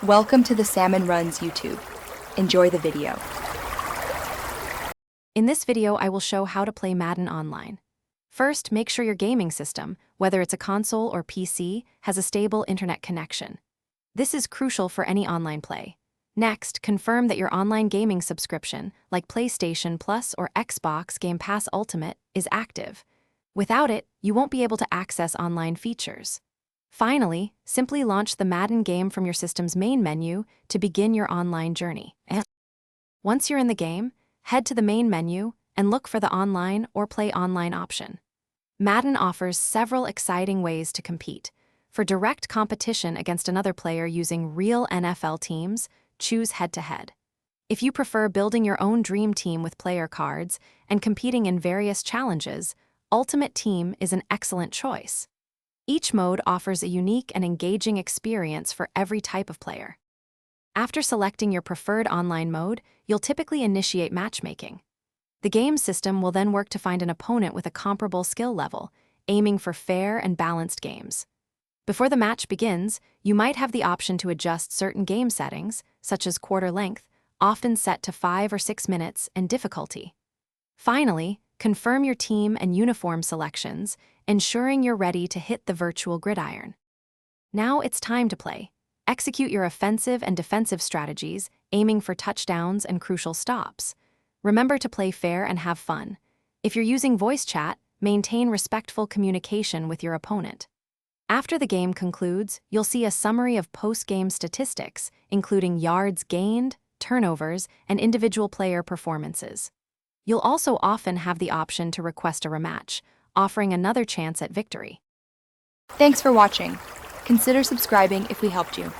Welcome to the Salmon Runs YouTube. Enjoy the video. In this video, I will show how to play Madden online. First, make sure your gaming system, whether it's a console or PC, has a stable internet connection. This is crucial for any online play. Next, confirm that your online gaming subscription, like PlayStation Plus or Xbox Game Pass Ultimate, is active. Without it, you won't be able to access online features. Finally, simply launch the Madden game from your system's main menu to begin your online journey. Once you're in the game, head to the main menu and look for the online or play online option. Madden offers several exciting ways to compete. For direct competition against another player using real NFL teams, choose head-to-head. If you prefer building your own dream team with player cards and competing in various challenges, Ultimate Team is an excellent choice. Each mode offers a unique and engaging experience for every type of player. After selecting your preferred online mode, you'll typically initiate matchmaking. The game system will then work to find an opponent with a comparable skill level, aiming for fair and balanced games. Before the match begins, you might have the option to adjust certain game settings, such as quarter length, often set to 5 or 6 minutes, and difficulty. Finally, confirm your team and uniform selections, ensuring you're ready to hit the virtual gridiron. Now it's time to play. Execute your offensive and defensive strategies, aiming for touchdowns and crucial stops. Remember to play fair and have fun. If you're using voice chat, maintain respectful communication with your opponent. After the game concludes, you'll see a summary of post-game statistics, including yards gained, turnovers, and individual player performances. You'll also often have the option to request a rematch, offering another chance at victory. Thanks for watching. Consider subscribing if we helped you.